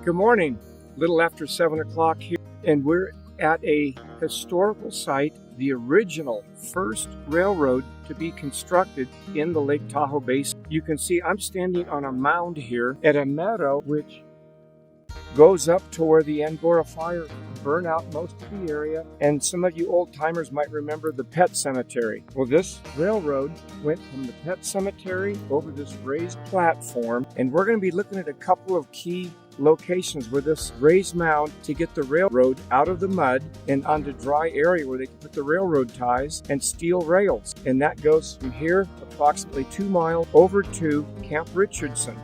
Good morning. A little after 7 o'clock here, and we're at a historical site, the original first railroad to be constructed in the Lake Tahoe Basin. You can see I'm standing on a mound here at a meadow which goes up to where the Angora fire burned out most of the area, and some of you old timers might remember the Pet Cemetery. Well, this railroad went from the Pet Cemetery over this raised platform, and we're going to be looking at a couple of key locations where this raised mound to get the railroad out of the mud and onto dry area where they can put the railroad ties and steel rails. And that goes from here approximately 2 miles over to Camp Richardson.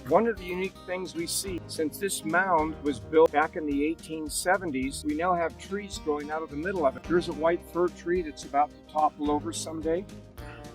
One of the unique things we see, since this mound was built back in the 1870s, we now have trees growing out of the middle of it. There's a white fir tree that's about to topple over someday,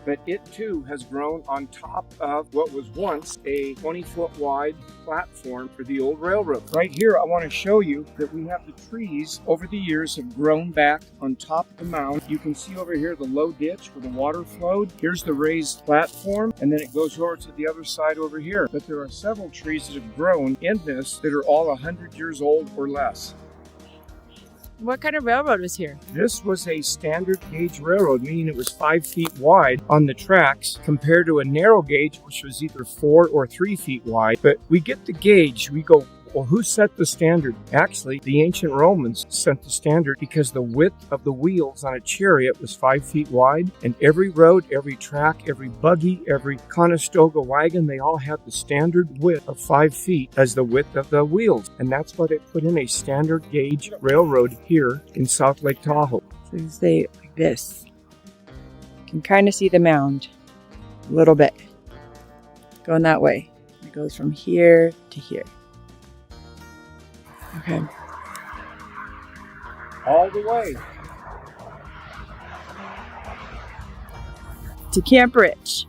but it too has grown on top of what was once a 20-foot wide platform for the old railroad. Right here, I want to show you that we have the trees over the years have grown back on top of the mound. You can see over here the low ditch where the water flowed. Here's the raised platform, and then it goes over to the other side over here. But there are several trees that have grown in this that are all 100 years old or less. What kind of railroad was here? This was a standard gauge railroad, meaning it was 5 feet wide on the tracks compared to a narrow gauge, which was either 4 or 3 feet wide. But we get the gauge, we go, well, who set the standard? Actually, the ancient Romans set the standard because the width of the wheels on a chariot was 5 feet wide, and every road, every track, every buggy, every Conestoga wagon, they all had the standard width of 5 feet as the width of the wheels. And that's why they put in a standard gauge railroad here in South Lake Tahoe. So you say like this. You can kind of see the mound a little bit. Going that way. It goes from here to here. Okay. All the way. To Camp Rich.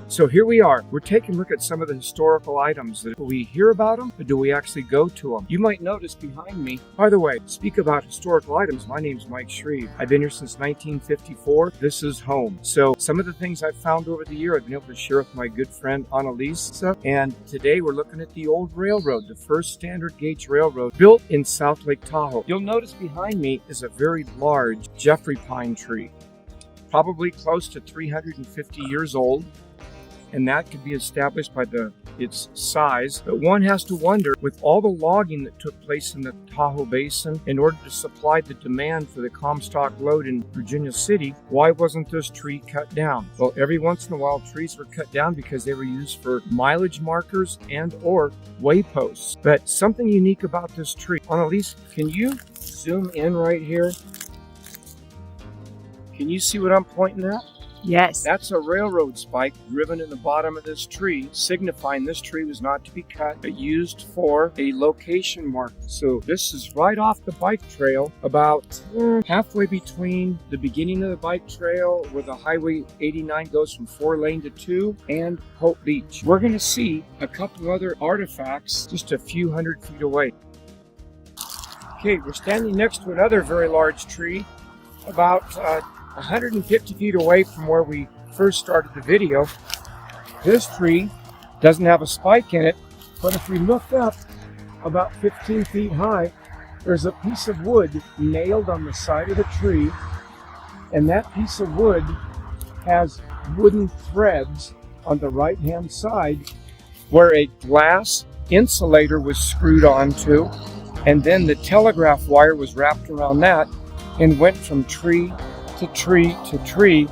So here we are. We're taking a look at some of the historical items. Do we hear about them, or do we actually go to them? You might notice behind me, by the way, speak about historical items. My name's Mike Shreve. I've been here since 1954. This is home. So some of the things I've found over the year, I've been able to share with my good friend Annalisa. And today we're looking at the old railroad, the first standard gauge railroad built in South Lake Tahoe. You'll notice behind me is a very large Jeffrey pine tree, probably close to 350 years old. And that could be established by its size. But one has to wonder, with all the logging that took place in the Tahoe Basin in order to supply the demand for the Comstock load in Virginia City, why wasn't this tree cut down? Well, every once in a while trees were cut down because they were used for mileage markers and or wayposts. But something unique about this tree. Annalise, can you zoom in right here? Can you see what I'm pointing at? Yes. That's a railroad spike driven in the bottom of this tree, signifying this tree was not to be cut, but used for a location mark. So this is right off the bike trail, about halfway between the beginning of the bike trail where the Highway 89 goes from 4-lane to 2 and Hope Beach. We're going to see a couple other artifacts just a few hundred feet away. Okay, we're standing next to another very large tree, about 150 feet away from where we first started the video. This tree doesn't have a spike in it, but if we look up about 15 feet high, there's a piece of wood nailed on the side of the tree, and that piece of wood has wooden threads on the right-hand side where a glass insulator was screwed onto, and then the telegraph wire was wrapped around that and went from tree to tree to tree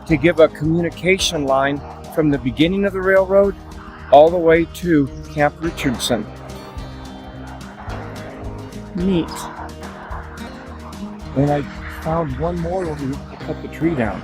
to give a communication line from the beginning of the railroad all the way to Camp Richardson. Neat. And I found one more over here to cut the tree down.